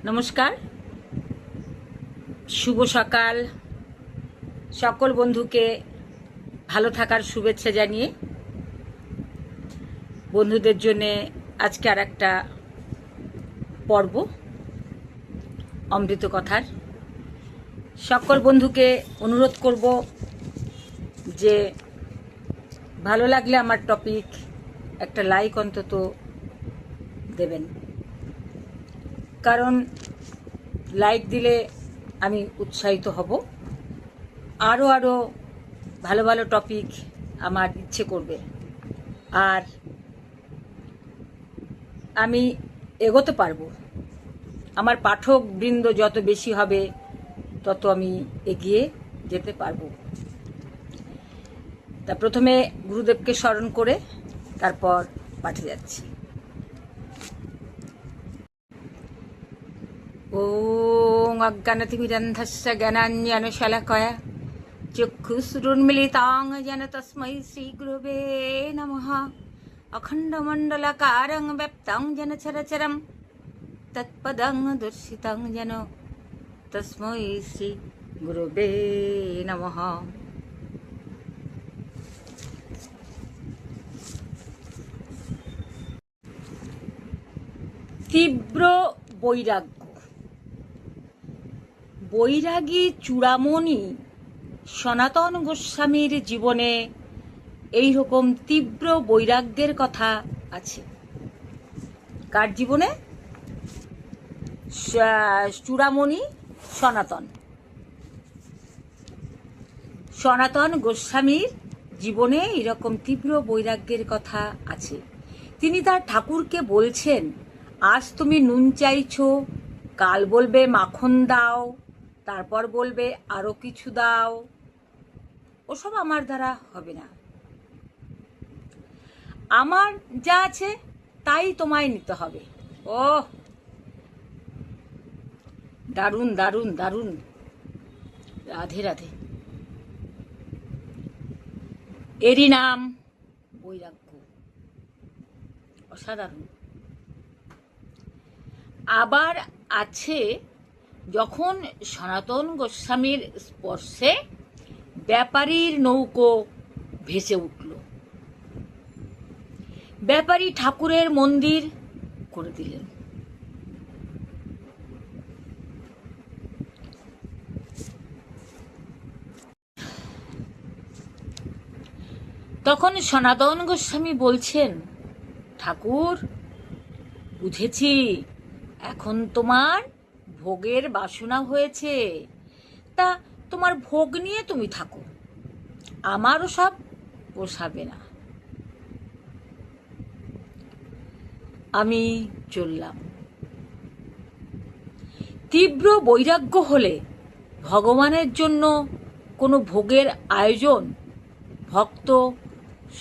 নমস্কার, শুভ সকাল। সকল বন্ধুকে ভালো থাকার শুভেচ্ছা জানিয়ে বন্ধুদের জন্য আজকে আর একটা পর্ব অমৃত কথার। সকল বন্ধুকে অনুরোধ করব যে ভালো লাগলে আমার টপিক একটা লাইক অন্তত দেবেন, কারণ লাইক দিলে আমি উৎসাহিত হব, আরও ভালো ভালো টপিক আমার ইচ্ছে করবে, আর আমি এগোতে পারবো। আমার পাঠক বৃন্দ যত বেশি হবে তত আমি এগিয়ে যেতে পারবো। তা প্রথমে গুরুদেবকে স্মরণ করে তারপর পাঠে যাচ্ছি। ওং অজ্ঞানতিমিরন্ধস্য জ্ঞানাঞ্জনশলাকয়া চক্ষুশ্রুন্মিলিতাং যেন তস্मै শ্রীগুরবে নমঃ। অখণ্ডমণ্ডলাকারং ব্যপ্তং যেন চরচরম তৎপদং দর্শিতং যেন তস্मै শ্রীগুরবে নমঃ। তীব্র বৈরাগ্য। বৈরাগী চূড়ামণি সনাতন গোস্বামীর জীবনে এই রকম তীব্র বৈরাগ্যের কথা আছে। কার জীবনে? চূড়ামণি সনাতন গোস্বামীর জীবনে এরকম তীব্র বৈরাগ্যের কথা আছে। তিনি তার ঠাকুরকে বলছেন, আজ তুমি নুন চাইছো, কাল বলবে মাখন দাও, তারপর বলবে আরো কিছু দাও। ওসব আমার দ্বারা হবে না। আমার যা আছে তাই তোমায় নিতে হবে। ও দারুণ দারুণ দারুণ। রাধে রাধে। এরই নাম বৈরাগ্য। অসাধারণ। আবার আছে, যখন সনাতন গোস্বামীর স্পর্শে ব্যাপারীর নৌকো ভেসে উঠল, ব্যাপারী ঠাকুরের মন্দির করে দিলেন। তখন সনাতন গোস্বামী বলছেন, ঠাকুর বুঝেছি, এখন তোমার ভোগের বাসনা হয়েছে, তা তোমার ভোগ নিয়ে তুমি থাকো, আমারও সব পোষাবে না, আমি চললাম। তীব্র বৈরাগ্য হলে ভগবানের জন্য কোনো ভোগের আয়োজন ভক্ত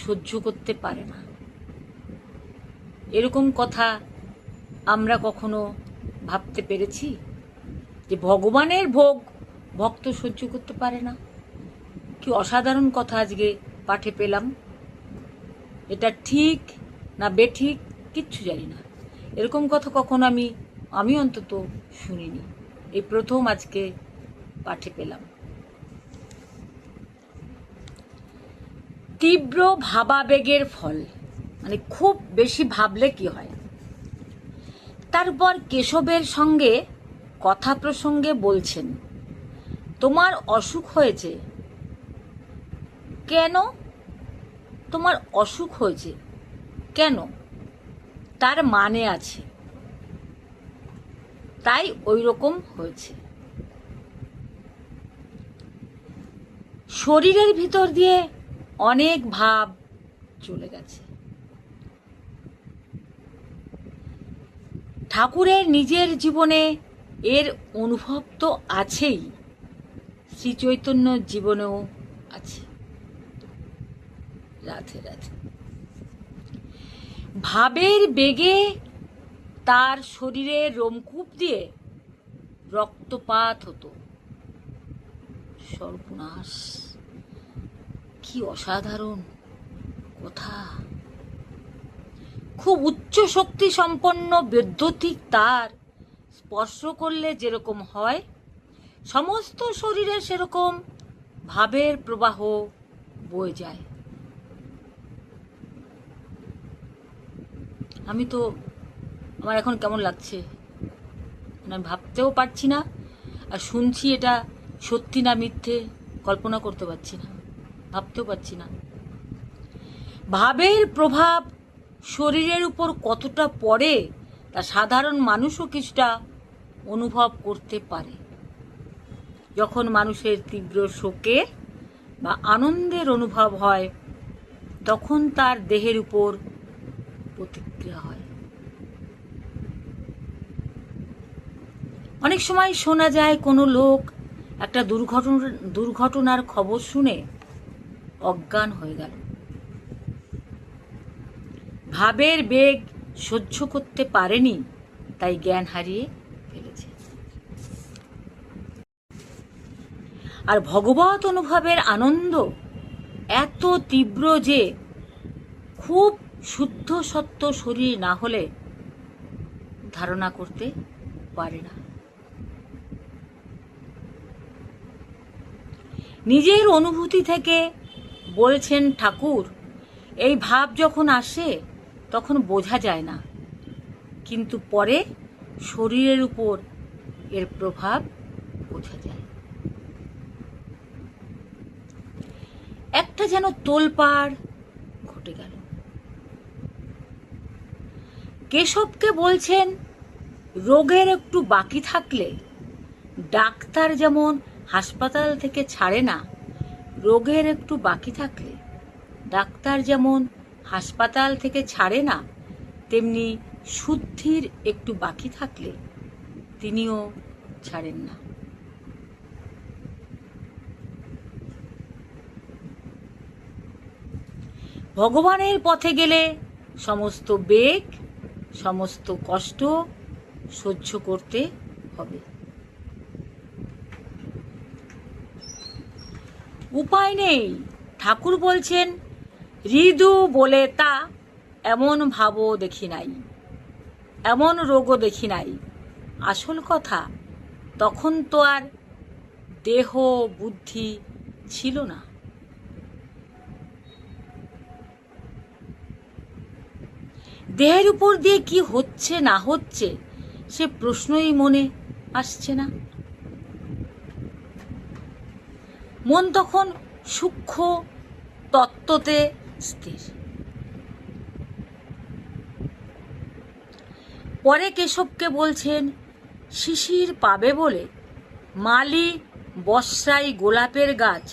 সহ্য করতে পারে না। এরকম কথা আমরা কখনো ভাবতে পেরেছি যে ভগবানের ভোগ ভক্ত সহ্য করতে পারে না? কি অসাধারণ কথা আজকে পাঠে পেলাম। এটা ঠিক না বেঠিক কিচ্ছু জানি না, এরকম কথা কখনো আমি অন্তত শুনিনি। এই প্রথম আজকে পাঠে পেলাম। তীব্র ভাবাবেগের ফল, মানে খুব বেশি ভাবলে কি হয়। তারপর কেশবের সঙ্গে কথা প্রসঙ্গে বলছেন, তোমার অসুখ হয়েছে কেন? তোমার অসুখ হয়েছে কেন তার মানে আছে, তাই ওই রকম হয়েছে। শরীরের ভিতর দিয়ে অনেক ভাব চলে গেছে। ঠাকুরের নিজের জীবনে এর অনুভব তো আছেই, শ্রী চৈতন্যর জীবনেও আছে। রাধে রাধে। ভাবের বেগে তার শরীরে রোমকূপ দিয়ে রক্তপাত হতো। সর্বনাশ, কি অসাধারণ কথা। খুব উচ্চ শক্তি সম্পন্ন বৈদ্যুতিক তার স্পর্শ করলে যেরকম হয়, সমস্ত শরীরে সেরকম ভাবের প্রবাহ বয়ে যায়। আমার এখন কেমন লাগছে, আমি ভাবতেও পারছি না, আর শুনছি এটা সত্যি না মিথ্যে কল্পনা করতে পারছি না, ভাবতেও পারছি না। ভাবের প্রভাব শরীরের উপর কতটা পড়ে তা সাধারণ মানুষও কিছুটা অনুভব করতে পারে। যখন মানুষের তীব্র শোকের বা আনন্দের অনুভব হয়, তখন তার দেহের উপর প্রতিক্রিয়া হয়। অনেক সময় শোনা যায় কোনো লোক একটা দুর্ঘটনার খবর শুনে অজ্ঞান হয়ে গেল, ভাবের বেগ সহ্য করতে পারেনি, তাই জ্ঞান হারিয়ে ফেলেছে। আর ভগবত অনুভবের আনন্দ এত তীব্র যে খুব শুদ্ধ সত্য শরীর না হলে ধারণা করতে পারে না। নিজের অনুভূতি থেকে বলছেন ঠাকুর, এই ভাব যখন আসে তখন বোঝা যায় না, কিন্তু পরে শরীরের উপর এর প্রভাব বোঝা যায়। একটা যেন তোলপাড় ঘটে গেল। কেশবকে বলছেন, রোগের একটু বাকি থাকলে ডাক্তার যেমন হাসপাতাল থেকে ছাড়ে না, রোগের একটু বাকি থাকলে ডাক্তার যেমন হাসপাতাল থেকে ছাড়ে না, তেমনি শুদ্ধির একটু বাকি থাকলে তিনিও ছাড়েন না। ভগবানের পথে গেলে সমস্ত বেগ, সমস্ত কষ্ট সহ্য করতে হবে। উপায় নেই। ঠাকুর বলছেন, হৃদু বলে তা এমন ভাবও দেখি নাই, এমন রোগও দেখি নাই। আসল কথা, তখন তো আর দেহ বুদ্ধি ছিল না। দেহের উপর দিয়ে কি হচ্ছে না হচ্ছে সে প্রশ্নই মনে আসছে না। মন তখন সূক্ষ্ম তত্ত্বতে স্থির। পরে কেশবকে বলছেন, শিশির পাবে বলে মালি বর্ষাই গোলাপের গাছ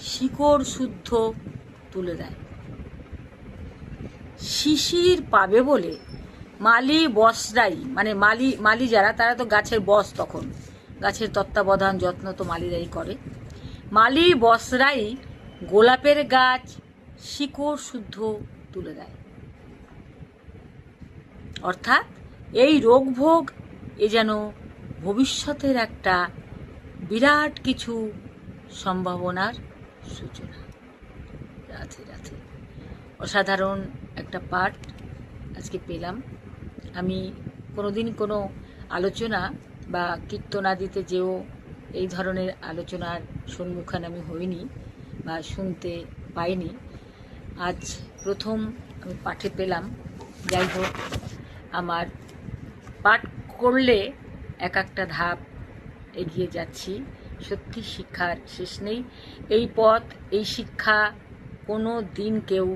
শিকড় শুদ্ধ তুলে দেয়। শিশির পাবে বলে মালি বসরাই, মানে মালি যারা, তারা তো গাছের বস, তখন গাছের তত্ত্বাবধান যত্ন তো মালিরাই করে। মালি বসরাই গোলাপের গাছ শিকড় শুদ্ধ তুলে দেয়। অর্থাৎ এই রোগ ভোগ এ যেন ভবিষ্যতের একটা বিরাট কিছু সম্ভাবনার সূচনা। রাধে রাধে। অসাধারণ একটা পাঠ আজকে পেলাম। আমি কোনোদিন কোনো আলোচনা বা কীর্তনাদিতে যেও এই ধরনের আলোচনার সম্মুখীন আমি হইনি বা শুনতে পাইনি, আজ প্রথম আমি পাঠে পেলাম। যাই হোক, আমার পাঠ করলে এক একটা ধাপ এগিয়ে যাচ্ছি। সত্যি শিক্ষার শেষ নেই। এই পথ, এই শিক্ষা কোনো দিন কেউ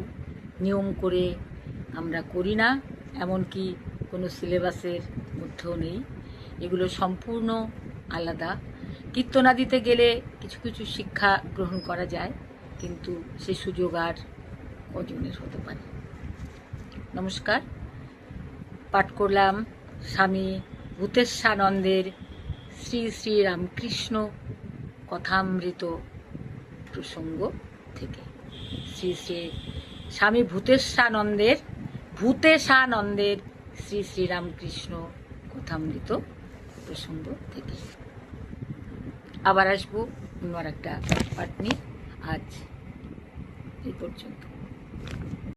নিয়ম করে আমরা করি না, এমনকি কোনো সিলেবাসের মধ্যেও নেই। এগুলো সম্পূর্ণ আলাদা। কীর্তনাদিতে গেলে কিছু কিছু শিক্ষা গ্রহণ করা যায়, কিন্তু সে সুযোগ আর কজনের হতে পারে। নমস্কার। পাঠ করলাম স্বামী ভূতেশানন্দের শ্রী শ্রী রামকৃষ্ণ কথামৃত প্রসঙ্গ থেকে। শ্রী শ্রী স্বামী ভূতেশানন্দের শ্রী শ্রী রামকৃষ্ণ কথামৃত প্রসঙ্গ থেকে। আবার আসবো অন্য একটা পাঠ নিয়ে। আজ এই পর্যন্ত।